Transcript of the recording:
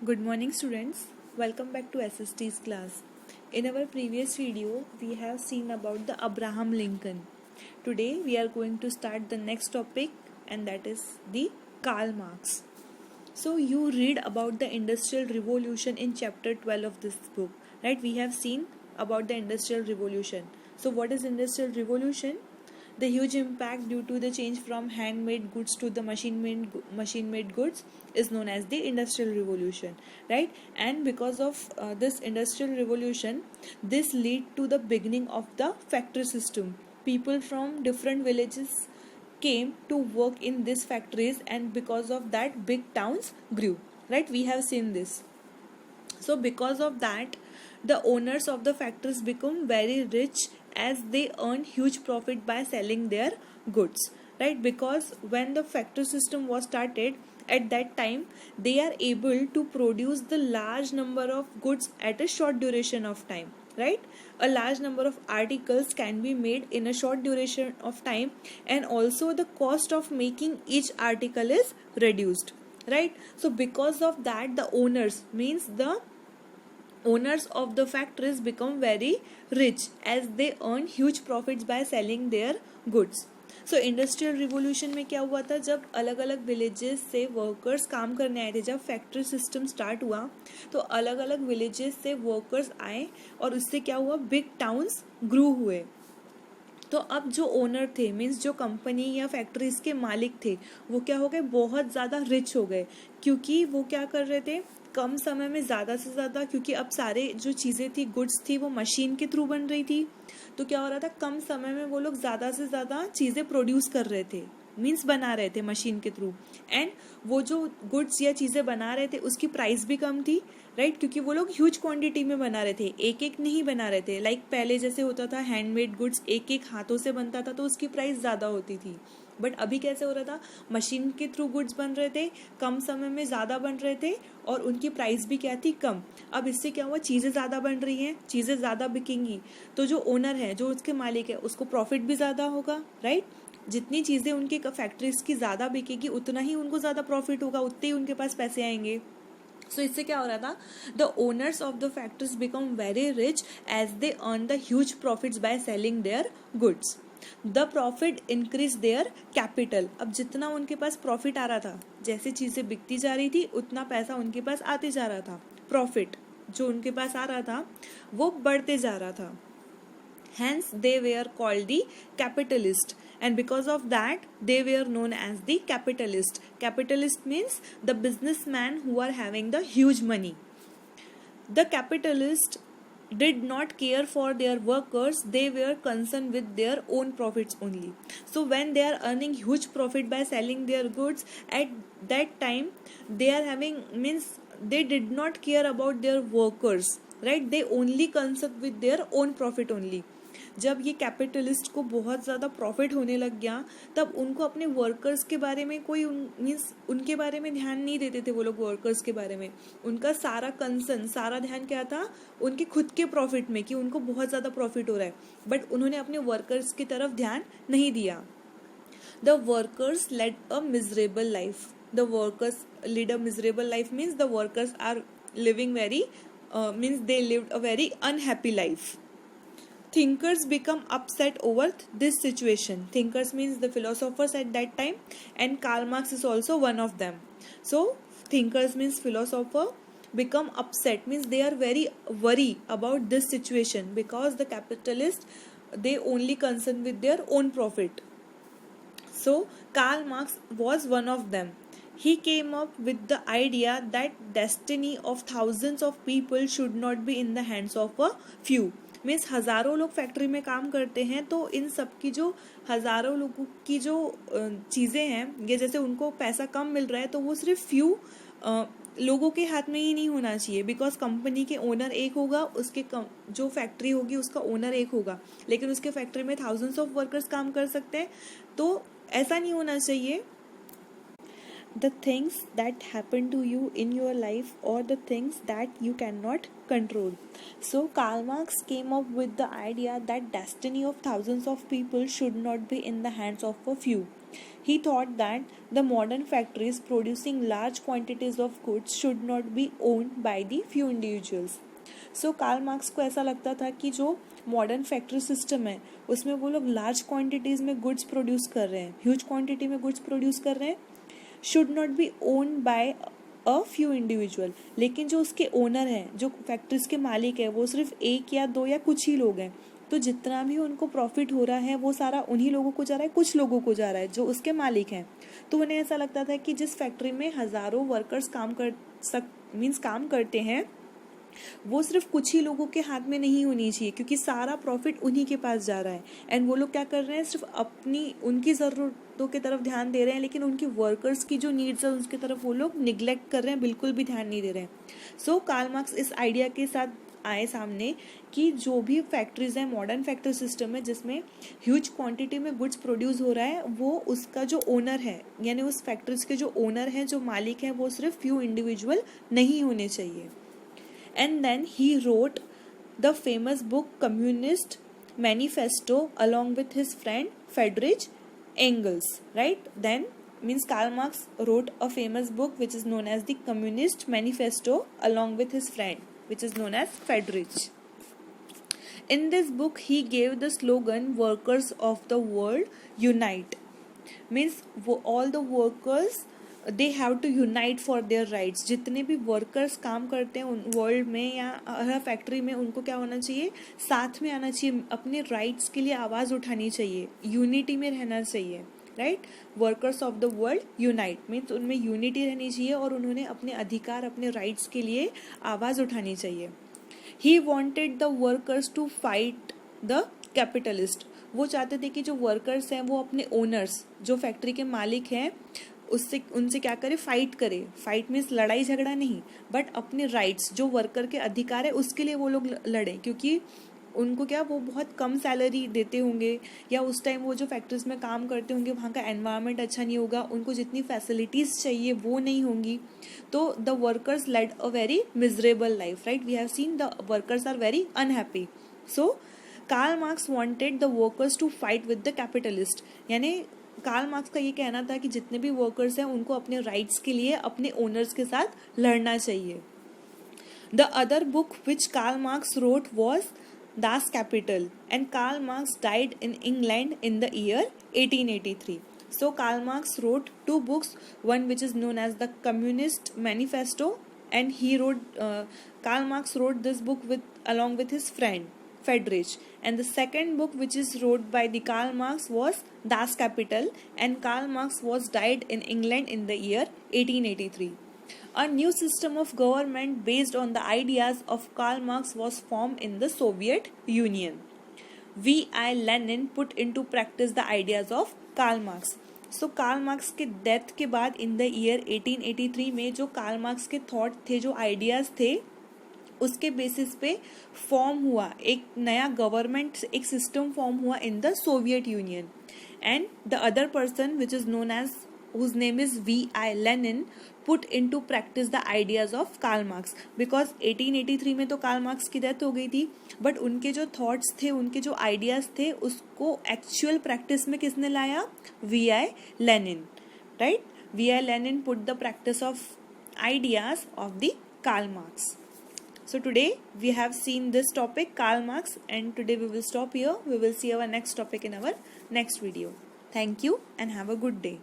Good morning students, welcome back to SST's class. In our previous video, we have seen about the Abraham Lincoln. Today we are going to start the next topic and that is the Karl Marx. So you read about the Industrial Revolution in chapter 12 of this book, right? We have seen about the Industrial Revolution. So what is Industrial Revolution? The huge impact due to the change from handmade goods to the machine-made goods is known as the Industrial Revolution, right? And because of this Industrial Revolution, this lead to the beginning of the factory system. People from different villages came to work in these factories, and because of that, big towns grew, right? We have seen this. So because of that, the owners of the factories become very rich as they earn huge profit by selling their goods, right? Because when the factory system was started, at that time they are able to produce the large number of goods at a short duration of time, right? A large number of articles can be made in a short duration of time, and also the cost of making each article is reduced, right? So because of that, the owners of the factories become very rich as they earn huge profits by selling their goods. So industrial revolution में क्या हुआ था, जब अलग अलग villages से workers काम करने आए थे, जब फैक्ट्री सिस्टम स्टार्ट हुआ तो अलग अलग विलेजेस से वर्कर्स आए और उससे क्या हुआ, बिग टाउन्स ग्रू हुए. तो अब जो ओनर थे, मीन्स जो कंपनी या फैक्ट्रीज के मालिक थे, वो क्या हो गए, बहुत ज़्यादा रिच हो गए. क्योंकि वो क्या कर रहे थे, कम समय में ज़्यादा से ज़्यादा, क्योंकि अब सारे जो चीज़ें थी, गुड्स थी, वो मशीन के थ्रू बन रही थी. तो क्या हो रहा था, कम समय में वो लोग ज़्यादा से ज़्यादा चीज़ें प्रोड्यूस कर रहे थे, मीन्स बना रहे थे मशीन के थ्रू. एंड वो जो गुड्स या चीज़ें बना रहे थे उसकी प्राइस भी कम थी, राइट? क्योंकि वो लोग ह्यूज क्वांटिटी में बना रहे थे, एक एक नहीं बना रहे थे. लाइक पहले जैसे होता था, हैंडमेड गुड्स एक एक हाथों से बनता था तो उसकी प्राइस ज़्यादा होती थी. बट अभी कैसे हो रहा था, मशीन के थ्रू गुड्स बन रहे थे, कम समय में ज़्यादा बन रहे थे और उनकी प्राइस भी क्या थी, कम. अब इससे क्या हुआ, चीज़ें ज़्यादा बन रही हैं, चीज़ें ज़्यादा बिकेंगी, तो जो ओनर है, जो उसके मालिक है, उसको प्रॉफिट भी ज़्यादा होगा, राइट? जितनी चीज़ें उनकी फैक्ट्रीज की ज़्यादा बिकेगी उतना ही उनको ज़्यादा प्रॉफिट होगा, उतने ही उनके पास पैसे आएंगे. सो इससे क्या हो रहा था, the owners of the factories become very rich as they earn the huge profits by selling their goods. The profit increase their capital. अब जितना उनके पास प्रॉफिट आ रहा था, जैसे चीज़ें बिकती जा रही थी उतना पैसा उनके पास आते जा रहा था, प्रॉफिट जो उनके पास आ रहा था वो बढ़ते जा रहा था. Hence they were called the capitalist, and because of that they were known as the capitalist. Capitalist means the businessmen who are having the huge money. The capitalist did not care for their workers, they were concerned with their own profits only. So when they are earning huge profit by selling their goods, at that time they are having, means they did not care about their workers, right? They only concerned with their own profit only. जब ये capitalist को बहुत ज़्यादा profit होने लग गया, तब उनको अपने वर्कर्स के बारे में कोई मीन्स उनके बारे में ध्यान नहीं देते थे वो लोग. वर्कर्स के बारे में उनका सारा कंसर्न, सारा ध्यान क्या था, उनके खुद के प्रॉफिट में, कि उनको बहुत ज़्यादा प्रॉफिट हो रहा है, बट उन्होंने अपने वर्कर्स की तरफ ध्यान नहीं दिया. The workers led a miserable life. The workers lead a miserable life means the workers are living very means they lived a very unhappy life. Thinkers become upset over this situation. Thinkers means the philosophers at that time, and Karl Marx is also one of them. So thinkers means philosopher become upset, means they are very worried about this situation, because the capitalists, they only concern with their own profit. So Karl Marx was one of them. He came up with the idea that destiny of thousands of people should not be in the hands of a few. Means हज़ारों लोग factory में काम करते हैं, तो इन सब की जो हज़ारों लोगों की जो चीज़ें हैं, ये जैसे उनको पैसा कम मिल रहा है, तो वो सिर्फ फ्यू लोगों के हाथ में ही नहीं होना चाहिए. बिकॉज कंपनी के ओनर एक होगा, उसके जो फैक्ट्री होगी उसका ओनर एक होगा, लेकिन उसके फैक्ट्री में थाउजेंड्स ऑफ वर्कर्स काम कर सकते हैं, तो ऐसा नहीं होना चाहिए. The things that happen to you in your life, or the things that you cannot control. So Karl Marx came up with the idea that destiny of thousands of people should not be in the hands of a few. He thought that the modern factories producing large quantities of goods should not be owned by the few individuals. So Karl Marx को ऐसा लगता था कि जो modern factory system है उसमें वो लोग लार्ज क्वांटिटीज में गुड्स प्रोड्यूस कर रहे हैं, ह्यूज क्वांटिटी में गुड्स प्रोड्यूस कर रहे हैं, should not be owned by a few individual. लेकिन जो उसके ओनर हैं, जो फैक्ट्रीज के मालिक है, वो सिर्फ एक या दो या कुछ ही लोग हैं. तो जितना भी उनको प्रॉफिट हो रहा है वो सारा उन्हीं लोगों को जा रहा है, कुछ लोगों को जा रहा है जो उसके मालिक हैं. तो उन्हें ऐसा लगता था कि जिस फैक्ट्री में हजारों वर्कर्स काम करते हैं वो सिर्फ कुछ ही लोगों के हाथ में नहीं होनी चाहिए, क्योंकि सारा प्रॉफिट उन्हीं के पास जा रहा है. एंड वो लोग क्या कर रहे हैं, सिर्फ अपनी उनकी ज़रूरतों की तरफ ध्यान दे रहे हैं, लेकिन उनकी वर्कर्स की जो नीड्स है उसकी तरफ वो लोग निगलेक्ट कर रहे हैं, बिल्कुल भी ध्यान नहीं दे रहे हैं. सो कार्ल मार्क्स इस आइडिया के साथ आए सामने कि जो भी फैक्ट्रीज हैं, मॉडर्न फैक्ट्री सिस्टम है जिसमें ह्यूज क्वांटिटी में गुड्स प्रोड्यूस हो रहा है, वो उसका जो ओनर है, यानी उस फैक्ट्रीज के जो ओनर हैं, जो मालिक हैं, वो सिर्फ फ्यू इंडिविजुअल नहीं होने चाहिए. And then he wrote the famous book Communist Manifesto along with his friend Friedrich Engels, right? Then means Karl Marx wrote a famous book which is known as the Communist Manifesto along with his friend which is known as Friedrich. In this book he gave the slogan workers of the world unite, means all the workers they have to unite for their rights. जितने भी workers काम करते हैं world में या हर factory में, उनको क्या होना चाहिए, साथ में आना चाहिए, अपने राइट्स के लिए आवाज़ उठानी चाहिए, यूनिटी में रहना चाहिए, right. Workers of the world unite means उनमें यूनिटी रहनी चाहिए और उन्होंने अपने अधिकार, अपने राइट्स के लिए आवाज़ उठानी चाहिए. He wanted the workers to fight the capitalist. वो चाहते थे कि जो वर्कर्स हैं वो अपने ओनर्स, जो फैक्ट्री के मालिक हैं, उनसे क्या करे, फाइट करे. फाइट मीन्स लड़ाई झगड़ा नहीं, बट अपने राइट्स, जो वर्कर के अधिकार है उसके लिए वो लोग लड़े, क्योंकि उनको क्या, वो बहुत कम सैलरी देते होंगे या उस टाइम वो जो फैक्ट्रीज में काम करते होंगे वहाँ का एनवायरनमेंट अच्छा नहीं होगा, उनको जितनी फैसिलिटीज़ चाहिए वो नहीं होंगी. तो the workers led a very miserable life, right. We have seen the workers are very unhappy. So Karl Marx wanted the workers to fight with the capitalist. यानी कार्ल मार्क्स का ये कहना था कि जितने भी वर्कर्स हैं उनको अपने राइट्स के लिए अपने ओनर्स के साथ लड़ना चाहिए. The other book which Karl Marx wrote was Das Kapital and Karl Marx died in England in the year 1883. So Karl Marx wrote two books, one which is known as the Communist Manifesto, and Karl Marx wrote this book along with his friend Friedrich, and the second book which is wrote by the Karl Marx was Das Kapital, and Karl Marx was died in England in the year 1883. A new system of government based on the ideas of Karl Marx was formed in the Soviet Union. V.I. Lenin put into practice the ideas of Karl Marx. So Karl Marx के death के बाद इन the year 1883 में जो Karl Marx के thought थे, जो ideas थे, उसके बेसिस पे फॉर्म हुआ एक नया गवर्नमेंट, एक सिस्टम फॉर्म हुआ in the Soviet Union. And the other person which is known as whose name is V.I. Lenin put into practice the ideas of Karl Marx, because 1883 में तो Karl Marx की death हो गई थी, but उनके जो thoughts थे, उनके जो आइडियाज़ थे, उसको एक्चुअल प्रैक्टिस में किसने लाया, V.I. Lenin, right. V.I. Lenin put the practice of ideas of the Karl Marx. So today we have seen this topic, Karl Marx, and today we will stop here. We will see our next topic in our next video. Thank you and have a good day.